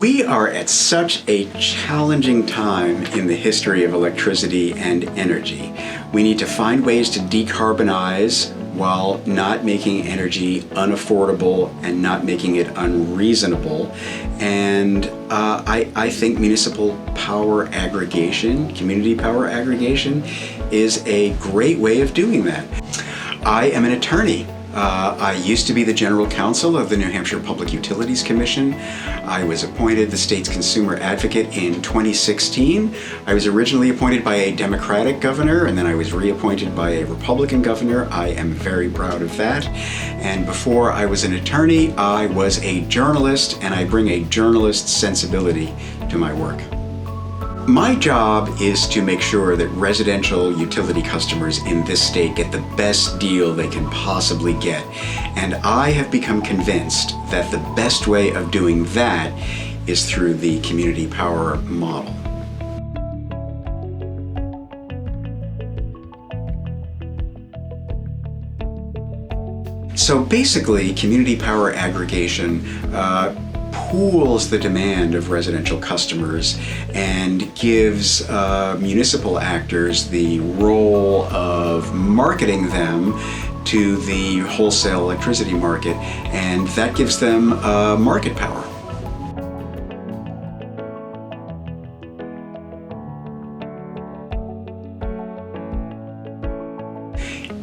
We are at such a challenging time in the history of electricity and energy. We need to find ways to decarbonize while not making energy unaffordable and not making it unreasonable. And I think municipal power aggregation, community power aggregation, is a great way of doing that. I am an attorney. I used to be the general counsel of the New Hampshire Public Utilities Commission. I was appointed the state's consumer advocate in 2016. I was originally appointed by a Democratic governor, and then I was reappointed by a Republican governor. I am very proud of that. And before I was an attorney, I was a journalist, and I bring a journalist's sensibility to my work. My job is to make sure that residential utility customers in this state get the best deal they can possibly get. And I have become convinced that the best way of doing that is through the community power model. So basically, community power aggregation pools the demand of residential customers and gives municipal actors the role of marketing them to the wholesale electricity market, and that gives them market power.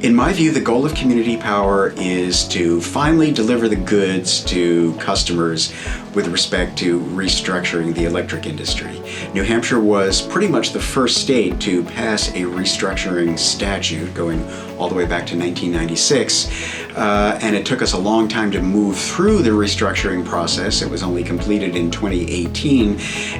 In my view, the goal of community power is to finally deliver the goods to customers with respect to restructuring the electric industry. New Hampshire was pretty much the first state to pass a restructuring statute going all the way back to 1996, and it took us a long time to move through the restructuring process. It was only completed in 2018,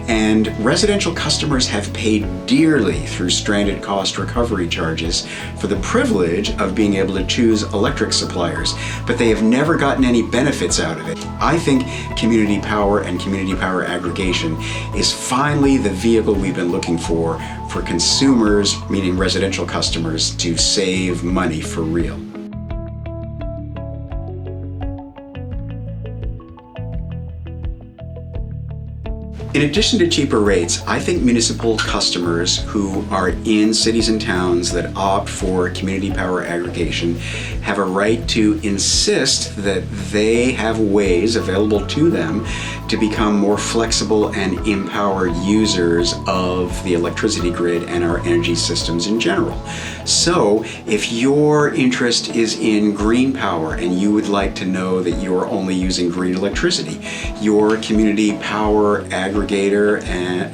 and residential customers have paid dearly through stranded cost recovery charges for the privilege of being able to choose electric suppliers, but they have never gotten any benefits out of it. I think community power and community power aggregation is finally the vehicle we've been looking for consumers, meaning residential customers, to save money for real. In addition to cheaper rates, I think municipal customers who are in cities and towns that opt for community power aggregation have a right to insist that they have ways available to them to become more flexible and empowered users of the electricity grid and our energy systems in general. So, if your interest is in green power and you would like to know that you're only using green electricity, your community power aggregator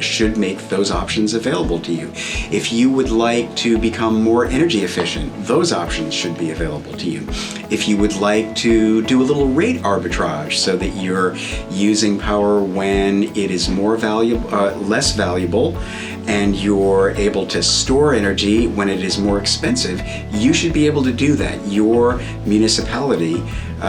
should make those options available to you. If you would like to become more energy efficient, those options should be available to you. If you would like to do a little rate arbitrage so that you're using power when it is less valuable, and you're able to store energy when it is more expensive, you should be able to do that. Your municipality,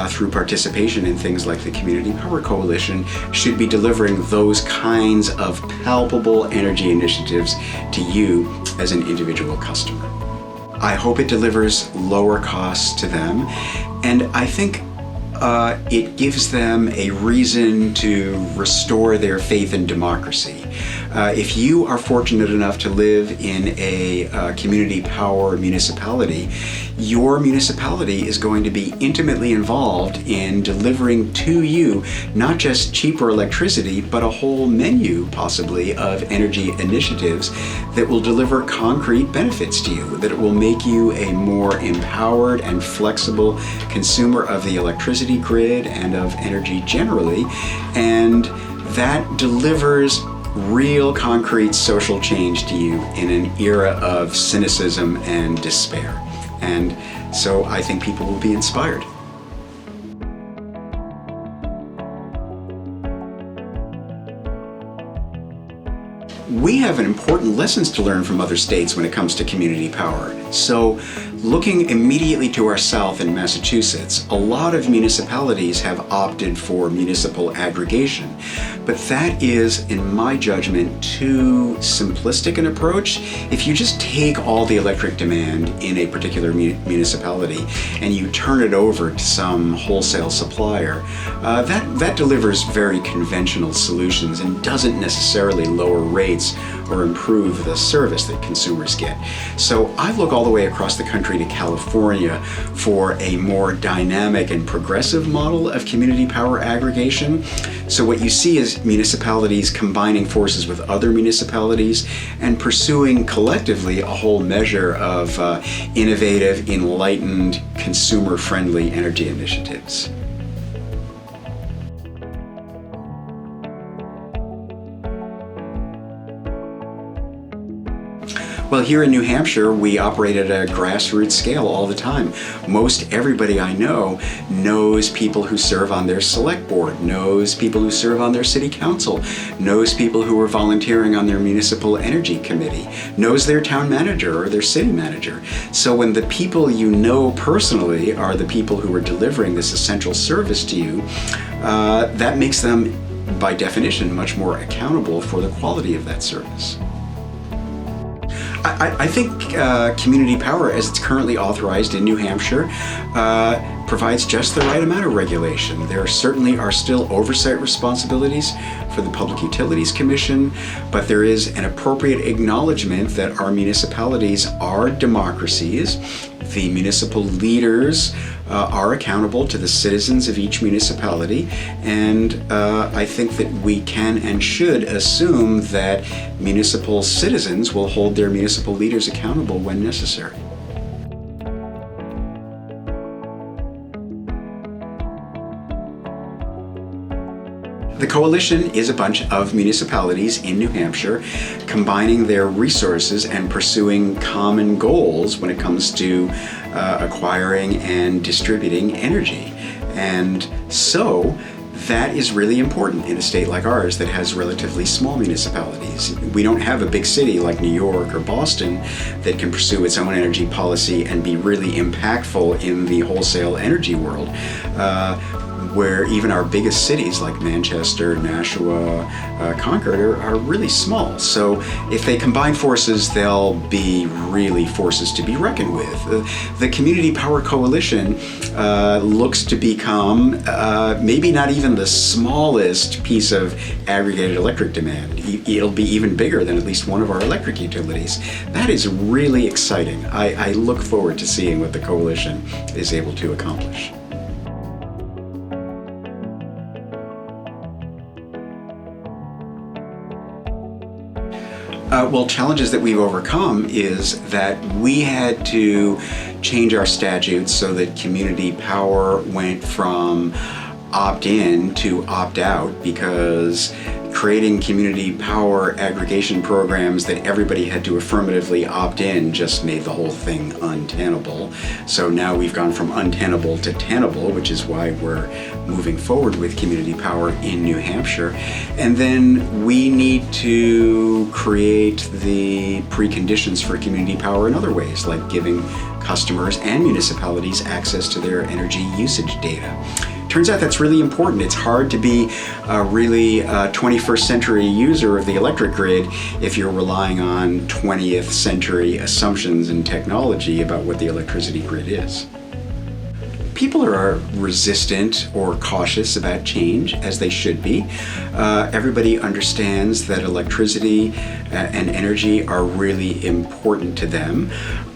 through participation in things like the Community Power Coalition, should be delivering those kinds of palpable energy initiatives to you as an individual customer. I hope it delivers lower costs to them, and I think it gives them a reason to restore their faith in democracy. If you are fortunate enough to live in a community power municipality, your municipality is going to be intimately involved in delivering to you not just cheaper electricity, but a whole menu, possibly, of energy initiatives that will deliver concrete benefits to you, that it will make you a more empowered and flexible consumer of the electricity grid and of energy generally, and that delivers real concrete social change to you in an era of cynicism and despair. And so I think people will be inspired. We have important lessons to learn from other states when it comes to community power. So Looking immediately to our south in Massachusetts, a lot of municipalities have opted for municipal aggregation, but that is, in my judgment, too simplistic an approach. If you just take all the electric demand in a particular municipality and you turn it over to some wholesale supplier, that delivers very conventional solutions and doesn't necessarily lower rates or improve the service that consumers get. So I look all the way across the country to California for a more dynamic and progressive model of community power aggregation. So what you see is municipalities combining forces with other municipalities and pursuing collectively a whole measure of innovative, enlightened, consumer-friendly energy initiatives. Well, here in New Hampshire, we operate at a grassroots scale all the time. Most everybody I know knows people who serve on their select board, knows people who serve on their city council, knows people who are volunteering on their municipal energy committee, knows their town manager or their city manager. So when the people you know personally are the people who are delivering this essential service to you, that makes them, by definition, much more accountable for the quality of that service. I think community power, as it's currently authorized in New Hampshire, provides just the right amount of regulation. There certainly are still oversight responsibilities for the Public Utilities Commission, but there is an appropriate acknowledgement that our municipalities are democracies. The municipal leaders are accountable to the citizens of each municipality, and I think that we can and should assume that municipal citizens will hold their municipal leaders accountable when necessary. The coalition is a bunch of municipalities in New Hampshire combining their resources and pursuing common goals when it comes to acquiring and distributing energy. And so that is really important in a state like ours that has relatively small municipalities. We don't have a big city like New York or Boston that can pursue its own energy policy and be really impactful in the wholesale energy world. Where even our biggest cities like Manchester, Nashua, Concord are really small. So if they combine forces, they'll be really forces to be reckoned with. The Community Power Coalition looks to become maybe not even the smallest piece of aggregated electric demand. It'll be even bigger than at least one of our electric utilities. That is really exciting. I look forward to seeing what the coalition is able to accomplish. Well, challenges that we've overcome is that we had to change our statutes so that community power went from opt-in to opt-out, because creating community power aggregation programs that everybody had to affirmatively opt in just made the whole thing untenable. So now we've gone from untenable to tenable, which is why we're moving forward with community power in New Hampshire. And then we need to create the preconditions for community power in other ways, like giving customers and municipalities access to their energy usage data. Turns out that's really important. It's hard to be a really 21st century user of the electric grid if you're relying on 20th century assumptions and technology about what the electricity grid is. People are resistant or cautious about change, as they should be. Everybody understands that electricity and energy are really important to them.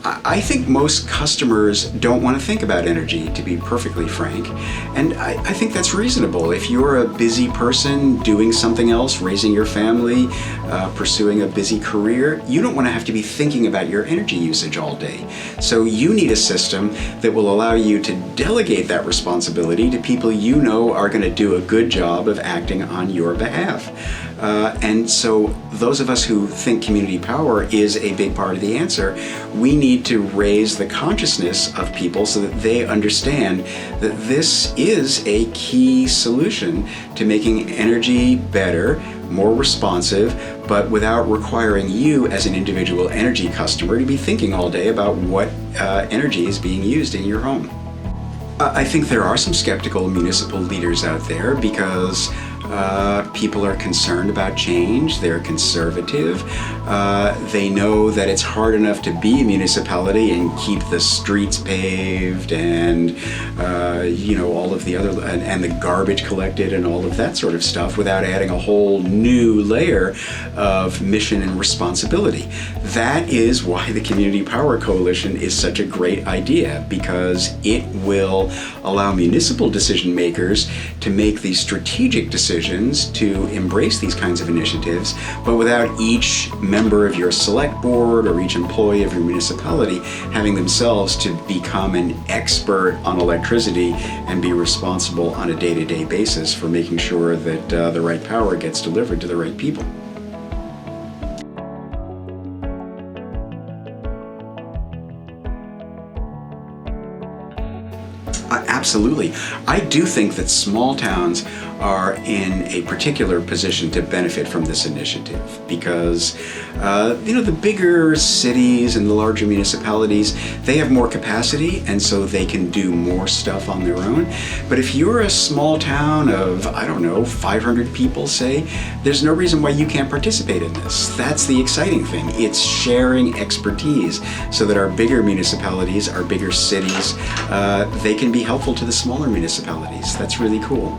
I think most customers don't want to think about energy, to be perfectly frank. And I think that's reasonable. If you're a busy person doing something else, raising your family, pursuing a busy career, you don't want to have to be thinking about your energy usage all day. So you need a system that will allow you to delegate that responsibility to people you know are going to do a good job of acting on your behalf. And so those of us who think community power is a big part of the answer, we need to raise the consciousness of people so that they understand that this is a key solution to making energy better, more responsive, but without requiring you as an individual energy customer to be thinking all day about what energy is being used in your home. I think there are some skeptical municipal leaders out there because people are concerned about change. They're conservative. They know that it's hard enough to be a municipality and keep the streets paved and all of the other and the garbage collected and all of that sort of stuff without adding a whole new layer of mission and responsibility. That is why the Community Power Coalition is such a great idea, because it will allow municipal decision makers to make these strategic decisions to embrace these kinds of initiatives, but without each member of your select board or each employee of your municipality having themselves to become an expert on electricity and be responsible on a day-to-day basis for making sure that the right power gets delivered to the right people. Absolutely. I do think that small towns are in a particular position to benefit from this initiative because, the bigger cities and the larger municipalities, they have more capacity and so they can do more stuff on their own. But if you're a small town of, 500 people, say, there's no reason why you can't participate in this. That's the exciting thing. It's sharing expertise so that our bigger municipalities, our bigger cities, they can be helpful to the smaller municipalities. That's really cool.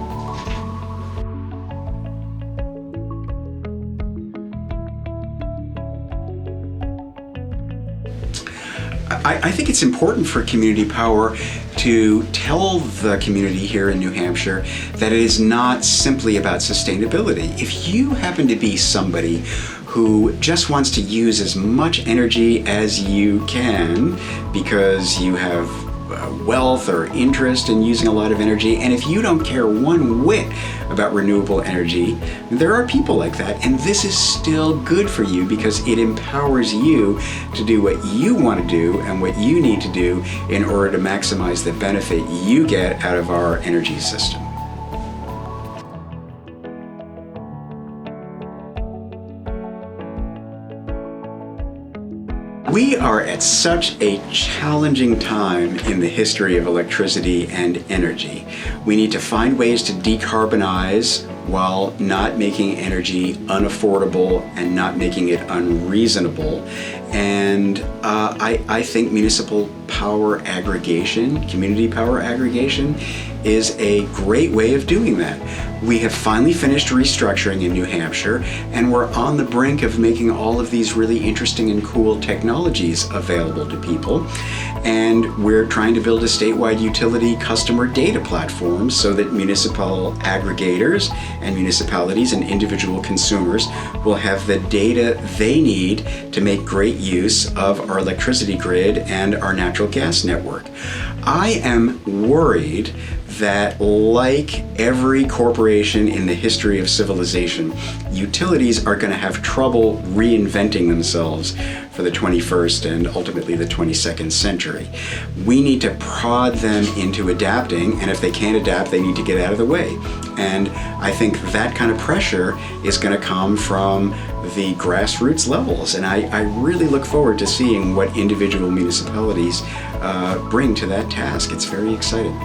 I think it's important for community power to tell the community here in New Hampshire that it is not simply about sustainability. If you happen to be somebody who just wants to use as much energy as you can because you have wealth or interest in using a lot of energy, and if you don't care one whit about renewable energy, there are people like that, and this is still good for you because it empowers you to do what you want to do and what you need to do in order to maximize the benefit you get out of our energy system. We are at such a challenging time in the history of electricity and energy. We need to find ways to decarbonize while not making energy unaffordable and not making it unreasonable. And I think municipal power aggregation, community power aggregation, is a great way of doing that. We have finally finished restructuring in New Hampshire, and we're on the brink of making all of these really interesting and cool technologies available to people. And we're trying to build a statewide utility customer data platform so that municipal aggregators and municipalities and individual consumers will have the data they need to make great use of our electricity grid and our natural gas network. I am worried that, like every corporation in the history of civilization, utilities are going to have trouble reinventing themselves for the 21st and ultimately the 22nd century. We need to prod them into adapting, and if they can't adapt, they need to get out of the way. And I think that kind of pressure is going to come from the grassroots levels, and I really look forward to seeing what individual municipalities bring to that task. It's very exciting.